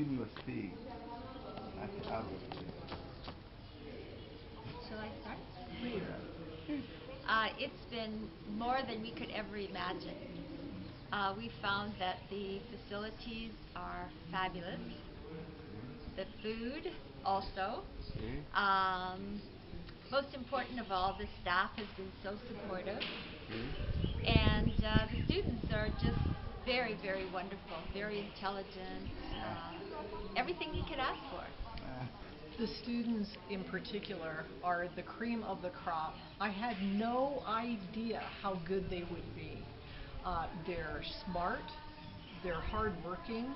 been your stay at Arrow? Shall I start? Yeah. It's been more than we could ever imagine. We found that the facilities are fabulous. The food also. Okay. Most important of all, the staff has been so supportive, Okay. and the students are just very, very wonderful, very intelligent, everything you could ask for. Uh, The students in particular are the cream of the crop. I had no idea how good they would be. They're smart, they're hardworking,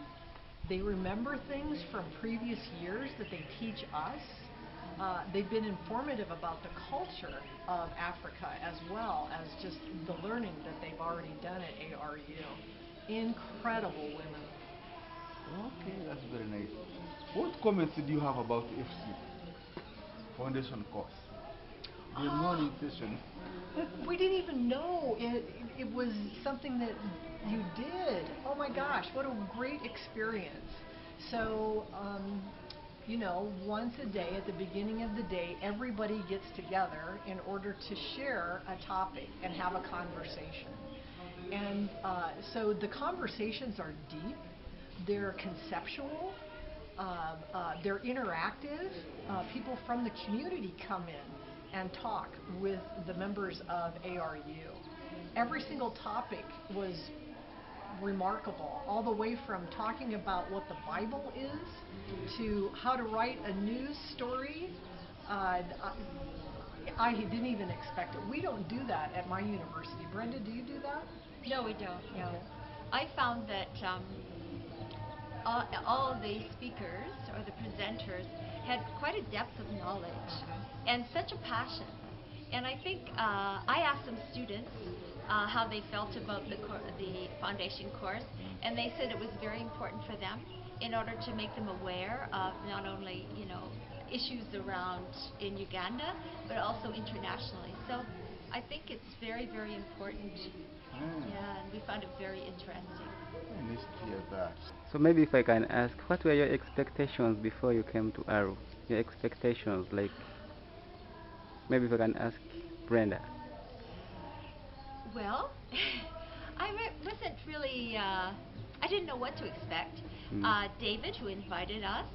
they remember things from previous years that they teach us. They've been informative about the culture of Africa as well as just the learning that they've already done at ARU. Incredible women. okay, that's very nice. What comments did you have about FC foundation course? The morning session. We didn't even know it was something that you did. Oh my gosh, what a great experience. So, once a day at the beginning of the day, everybody gets together in order to share a topic and have a conversation. And so the conversations are deep, they're conceptual, they're interactive. People from the community come in and talk with the members of ARU. Every single topic was remarkable, all the way from talking about what the Bible is to how to write a news story. I didn't even expect it. We don't do that at my university. Brenda, do you do that? No, we don't. No. Okay. I found that all the speakers or the presenters had quite a depth of knowledge and such a passion. And I think I asked some students how they felt about the foundation course, and they said it was very important for them in order to make them aware of not only issues around in Uganda, but also internationally. So I think it's very, very important. Yeah, and we found it very interesting. Nice to hear that. So maybe if I can ask, what were your expectations before you came to Arrow? Your expectations, like maybe if I can ask Brenda. Well, wasn't really, I didn't know what to expect. Mm. David, who invited us,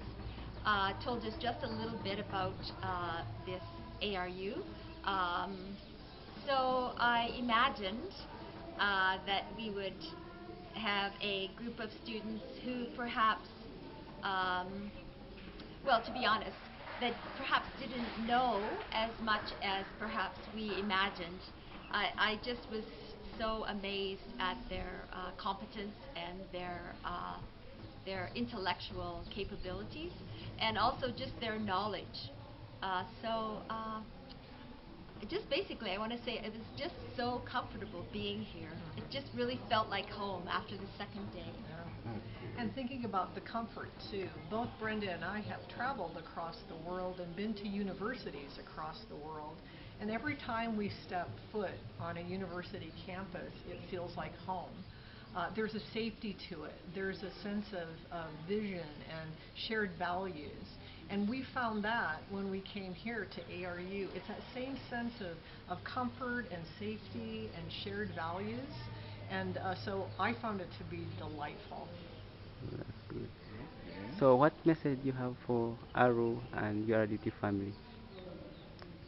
told us just a little bit about this ARU. So I imagined that we would have a group of students who perhaps, well, to be honest, that perhaps didn't know as much as perhaps we imagined. I just was so amazed at their competence and their intellectual capabilities, and also just their knowledge. Just basically, I want to say it was just so comfortable being here. It just really felt like home after the second day. Yeah. And thinking about the comfort too, both Brenda and I have traveled across the world and been to universities across the world. And every time we step foot on a university campus, it feels like home. There's a safety to it. There's a sense of vision and shared values. And we found that when we came here to ARU. It's that same sense of comfort and safety and shared values. And so I found it to be delightful. That's good. Okay. So what message you have for Arrow and your URDT family?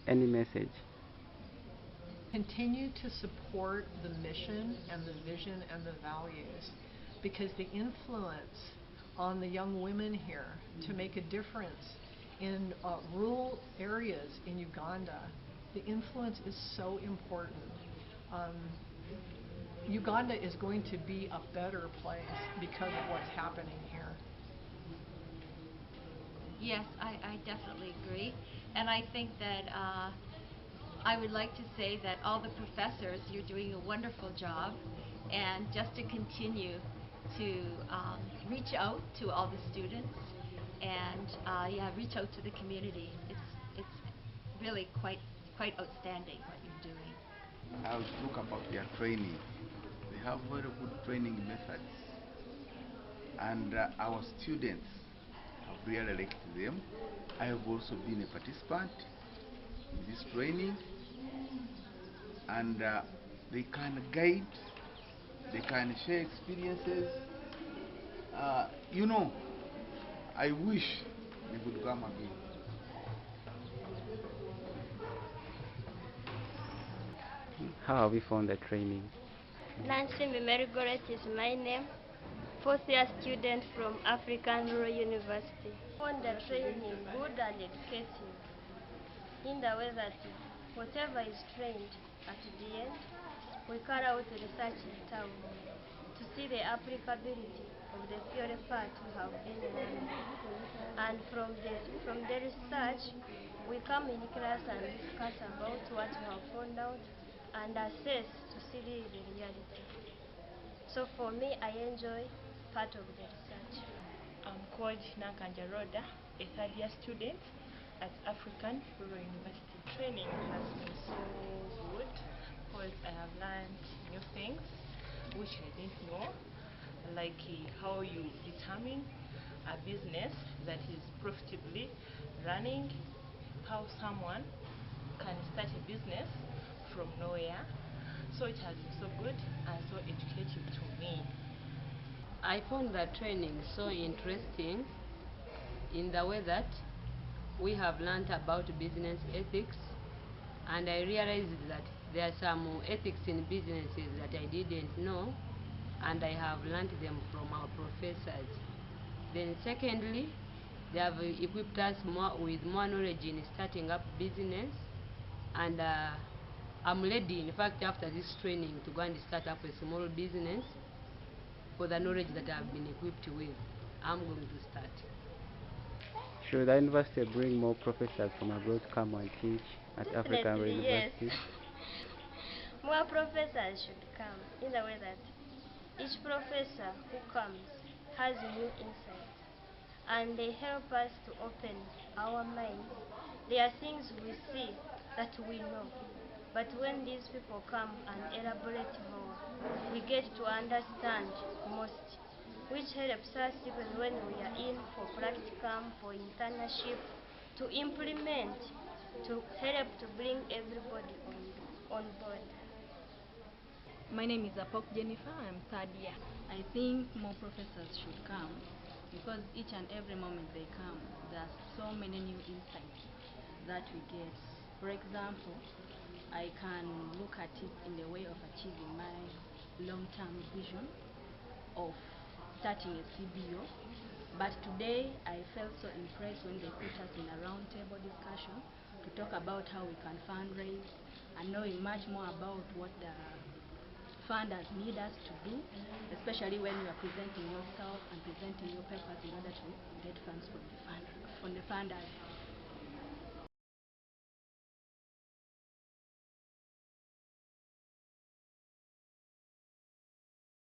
Any message? Continue to support the mission and the vision and the values, because the influence on the young women here to make a difference in rural areas in Uganda, the influence is so important. Uganda is going to be a better place because of what's happening here. Yes, I definitely agree. And I think that I would like to say that all the professors, you're doing a wonderful job, and just to continue to reach out to all the students and reach out to the community. It's really quite outstanding what you're doing. I'll talk about their training. They have very good training methods, and our students have really liked them. I have also been a participant in this training, and they can guide, they can share experiences. You know, I wish they would come again. How have you found the training? Nancy Mimerigoret is my name, fourth year student from African Rural University. Found the training good and educative in the way that whatever is trained at the end, we carry out research in town to see the applicability of the theory part we have been learning. And from the research, we come in class and discuss about what we have found out and assess to see the reality. So for me, I enjoy part of the research. I'm called Nakanja Roda, a third year student at African Rural University. Training has been so good because I have learned new things which I didn't know, like how you determine a business that is profitably running, how someone can start a business from nowhere. So it has been so good and so educative to me. I found that training so interesting in the way that we have learned about business ethics, and I realized that there are some ethics in businesses that I didn't know, and I have learned them from our professors. Then secondly, they have equipped us with more knowledge in starting up business, and I'm ready, in fact, after this training to go and start up a small business for the knowledge that I've been equipped with. I'm going to start. Should the university bring more professors from abroad to come and teach at African Definitely, yes. University? More professors should come in the way that each professor who comes has new insights and they help us to open our minds. There are things we see that we know, but when these people come and elaborate more, we get to understand most, which helps us even when we are in for practicum, for internship, to implement, to help to bring everybody on board. My name is Apok Jennifer. I'm third year. I think more professors should come because each and every moment they come, there are so many new insights that we get. For example, I can look at it in the way of achieving my long-term vision of starting a CBO. But today I felt so impressed when they put us in a roundtable discussion to talk about how we can fundraise and knowing much more about what the funders need us to do, especially when you are presenting yourself and presenting your papers in order to get funds from the funders.